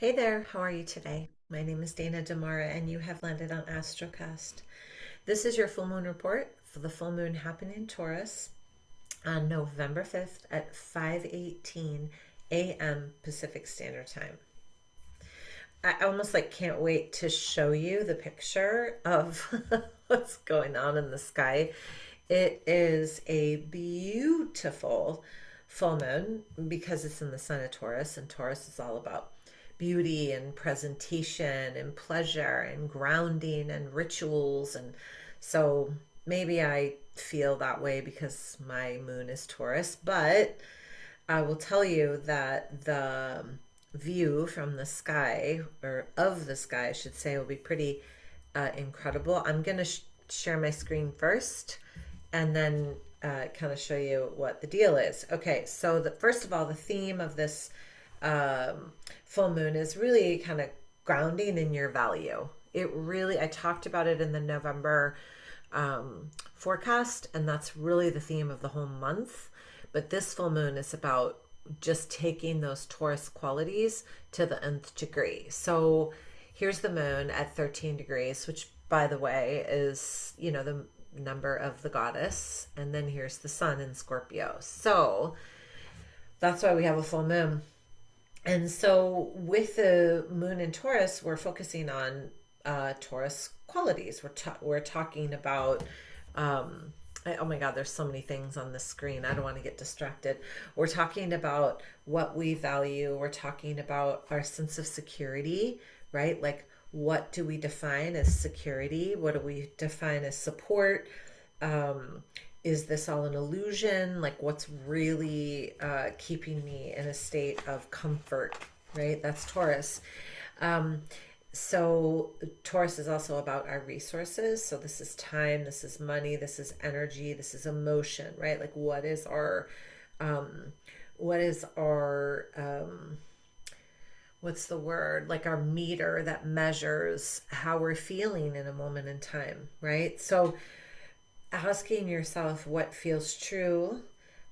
Hey there, how are you today? My name is Dana Damara, and you have landed on Astrocast. This is your full moon report for the full moon happening in Taurus on November 5th at 5:18 a.m. Pacific Standard Time. I almost like can't wait to show you the picture of what's going on in the sky. It is a beautiful full moon because it's in the sign of Taurus, and Taurus is all about beauty and presentation and pleasure and grounding and rituals. And so maybe I feel that way because my moon is Taurus, but I will tell you that the view from the sky, or of the sky, I should say, will be pretty incredible. I'm going to share my screen first and then kind of show you what the deal is. Okay, so first of all, the theme of this full moon is really kind of grounding in your value. I talked about it in the November forecast, and that's really the theme of the whole month. But this full moon is about just taking those Taurus qualities to the nth degree. So here's the moon at 13 degrees, which, by the way, is, the number of the goddess. And then here's the sun in Scorpio. So that's why we have a full moon. And so with the moon in Taurus, we're focusing on Taurus qualities. We're talking about oh my God, there's so many things on the screen. I don't want to get distracted. We're talking about what we value. We're talking about our sense of security, right? Like, what do we define as security? What do we define as support? Is this all an illusion? Like, what's really keeping me in a state of comfort, right? That's Taurus. So Taurus is also about our resources. So this is time, this is money, this is energy, this is emotion, right? Like, what is our what's the word? Like, our meter that measures how we're feeling in a moment in time, right? So asking yourself what feels true,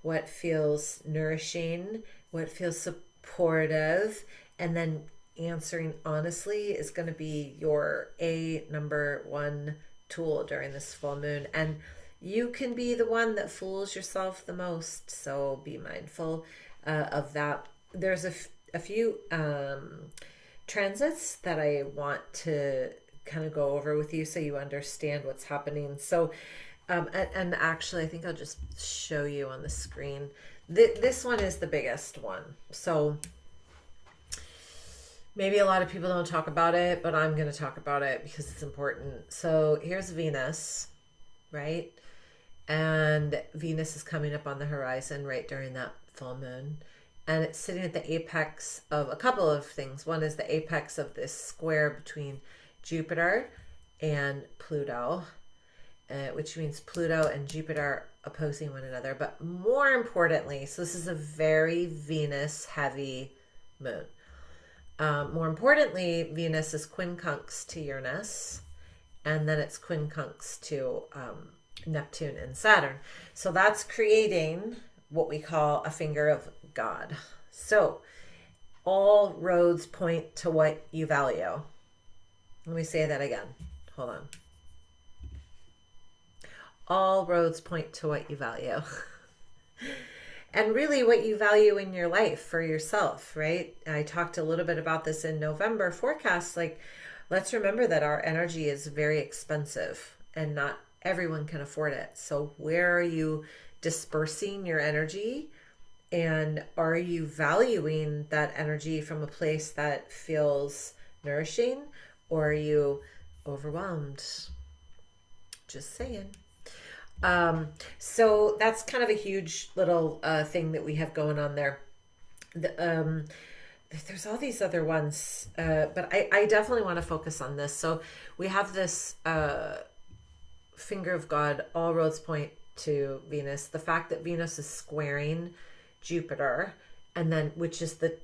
what feels nourishing, what feels supportive, and then answering honestly is going to be your number one tool during this full moon. And you can be the one that fools yourself the most, so be mindful of that. There's a few transits that I want to kind of go over with you so you understand what's happening. So and actually, I think I'll just show you on the screen. This one is the biggest one. So maybe a lot of people don't talk about it, but I'm going to talk about it because it's important. So here's Venus, right? And Venus is coming up on the horizon right during that full moon. And it's sitting at the apex of a couple of things. One is the apex of this square between Jupiter and Pluto, which means Pluto and Jupiter opposing one another. But more importantly, so this is a very Venus heavy moon. More importantly, Venus is quincunx to Uranus, and then it's quincunx to Neptune and Saturn. So that's creating what we call a finger of God. So all roads point to what you value. Let me say that again. Hold on. All roads point to what you value. And really what you value in your life for yourself, right? I talked a little bit about this in November forecast. Like, let's remember that our energy is very expensive and not everyone can afford it. So where are you dispersing your energy? And are you valuing that energy from a place that feels nourishing, or are you overwhelmed? Just saying. So that's kind of a huge little thing that we have going on there. There's all these other ones, but I definitely want to focus on this. So we have this finger of God, all roads point to Venus. The fact that Venus is squaring Jupiter, and then which is the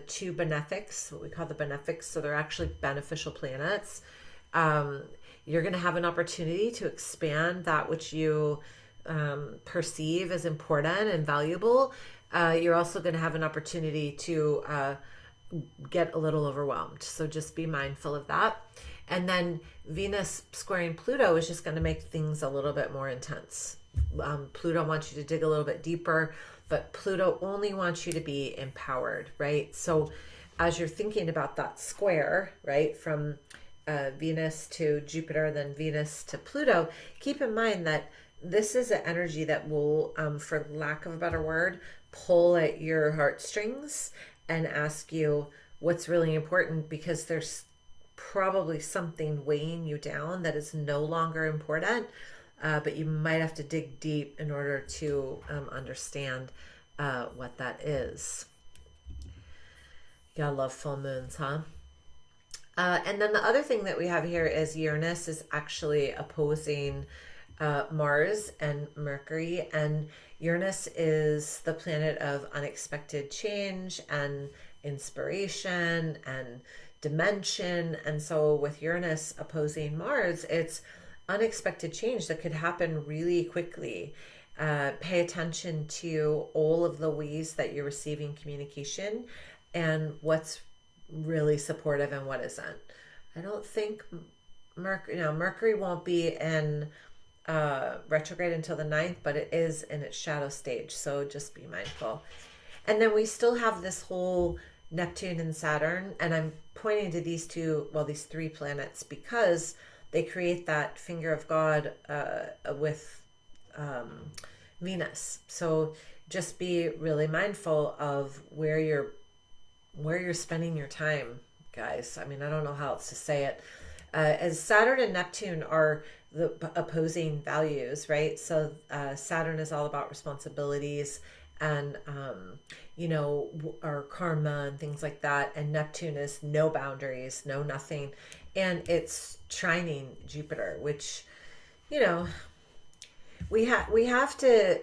two benefics, what we call the benefics. So they're actually beneficial planets. You're going to have an opportunity to expand that which you perceive as important and valuable. You're also going to have an opportunity to get a little overwhelmed. So just be mindful of that. And then Venus squaring Pluto is just going to make things a little bit more intense. Pluto wants you to dig a little bit deeper, but Pluto only wants you to be empowered, right? So as you're thinking about that square, right, from Venus to Jupiter, then Venus to Pluto, keep in mind that this is an energy that will, for lack of a better word, pull at your heartstrings and ask you what's really important, because there's probably something weighing you down that is no longer important, but you might have to dig deep in order to understand what that is. You gotta love full moons, huh? And then the other thing that we have here is Uranus is actually opposing Mars and Mercury, and Uranus is the planet of unexpected change and inspiration and dimension. And so with Uranus opposing Mars, it's unexpected change that could happen really quickly. Pay attention to all of the ways that you're receiving communication and what's really supportive and what isn't. I don't think Mercury won't be in retrograde until the 9th, but it is in its shadow stage, so just be mindful. And then we still have this whole Neptune and Saturn, and I'm pointing to these three planets because they create that finger of God with Venus. So just be really mindful of where you're spending your time, guys. I mean, I don't know how else to say it. As Saturn and Neptune are the opposing values, right? So Saturn is all about responsibilities and our karma and things like that, and Neptune is no boundaries, no nothing, and it's trining Jupiter, which we have to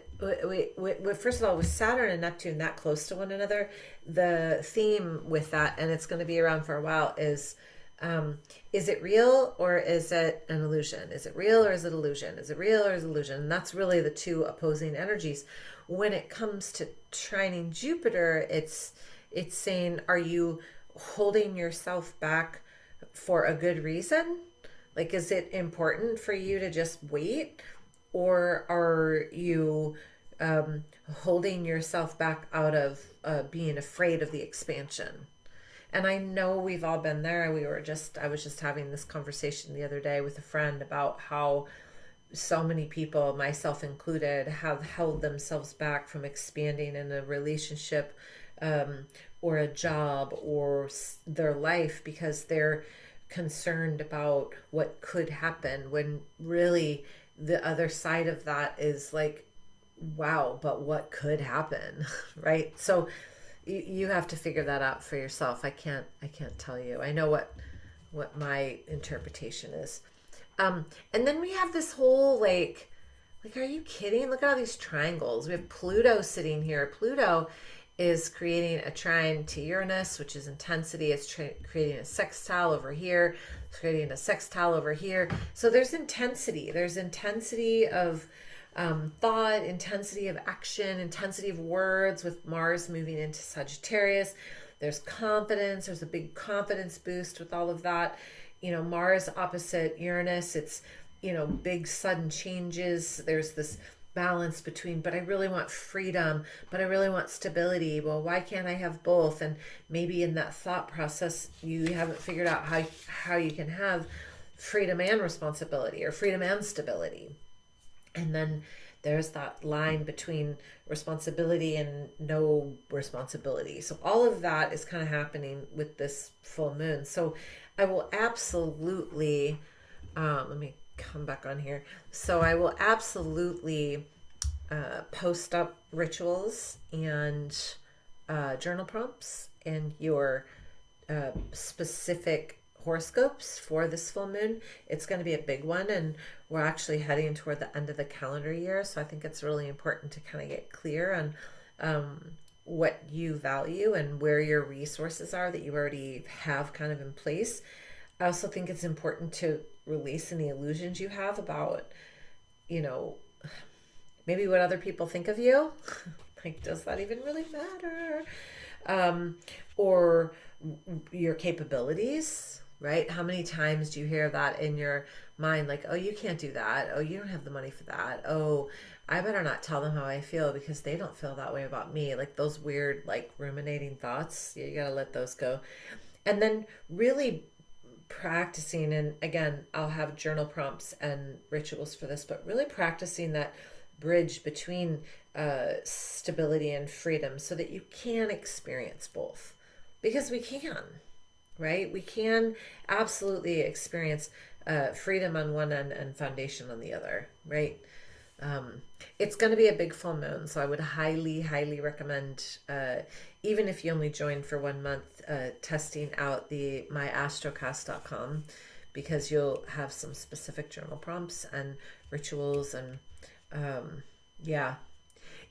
first of all, with Saturn and Neptune that close to one another, the theme with that, and it's going to be around for a while, is it real or is it an illusion? Is it real or is it illusion? Is it real or is it illusion? And that's really the two opposing energies. When it comes to trining Jupiter, it's saying, are you holding yourself back for a good reason? Like, is it important for you to just wait? Or are you holding yourself back out of being afraid of the expansion? And I know we've all been there. I was just having this conversation the other day with a friend about how so many people, myself included, have held themselves back from expanding in a relationship or a job or their life because they're concerned about what could happen, when really the other side of that is like, wow, but what could happen? Right? So you have to figure that out for yourself. I can't tell you. I know what my interpretation is. And then we have this whole like, are you kidding? Look at all these triangles. We have Pluto sitting here. Pluto is creating a trine to Uranus, which is intensity. It's creating a sextile over here. It's creating a sextile over here. So there's intensity. There's intensity of thought, intensity of action, intensity of words, with Mars moving into Sagittarius. There's confidence. There's a big confidence boost with all of that. Mars opposite Uranus, it's, big sudden changes. There's this balance between, but I really want freedom, but I really want stability. Well, why can't I have both? And maybe in that thought process, you haven't figured out how you can have freedom and responsibility, or freedom and stability. And then there's that line between responsibility and no responsibility. So all of that is kind of happening with this full moon. So I will absolutely, let me come back on here. So I will absolutely post up rituals and journal prompts and your specific horoscopes for this full moon. It's going to be a big one, and we're actually heading toward the end of the calendar year. So I think it's really important to kind of get clear on what you value and where your resources are that you already have kind of in place. I also think it's important to release any illusions you have about, maybe what other people think of you. Like, does that even really matter? Or your capabilities, right? How many times do you hear that in your mind? Like, oh, you can't do that. Oh, you don't have the money for that. Oh, I better not tell them how I feel because they don't feel that way about me. Like those weird, like ruminating thoughts, you gotta let those go. And then really practicing, and again, I'll have journal prompts and rituals for this, but really practicing that bridge between stability and freedom so that you can experience both. Because we can, right? We can absolutely experience freedom on one end and foundation on the other, right? It's going to be a big full moon, so I would highly, highly recommend, even if you only join for 1 month, testing out the myastrocast.com, because you'll have some specific journal prompts and rituals, and yeah,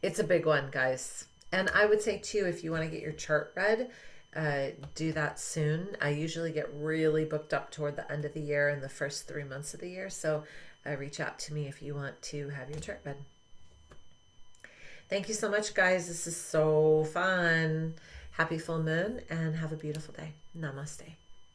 it's a big one, guys. And I would say too, if you want to get your chart read, do that soon. I usually get really booked up toward the end of the year and the first 3 months of the year. So reach out to me if you want to have your chart read. Thank you so much, guys. This is so fun. Happy full moon and have a beautiful day. Namaste.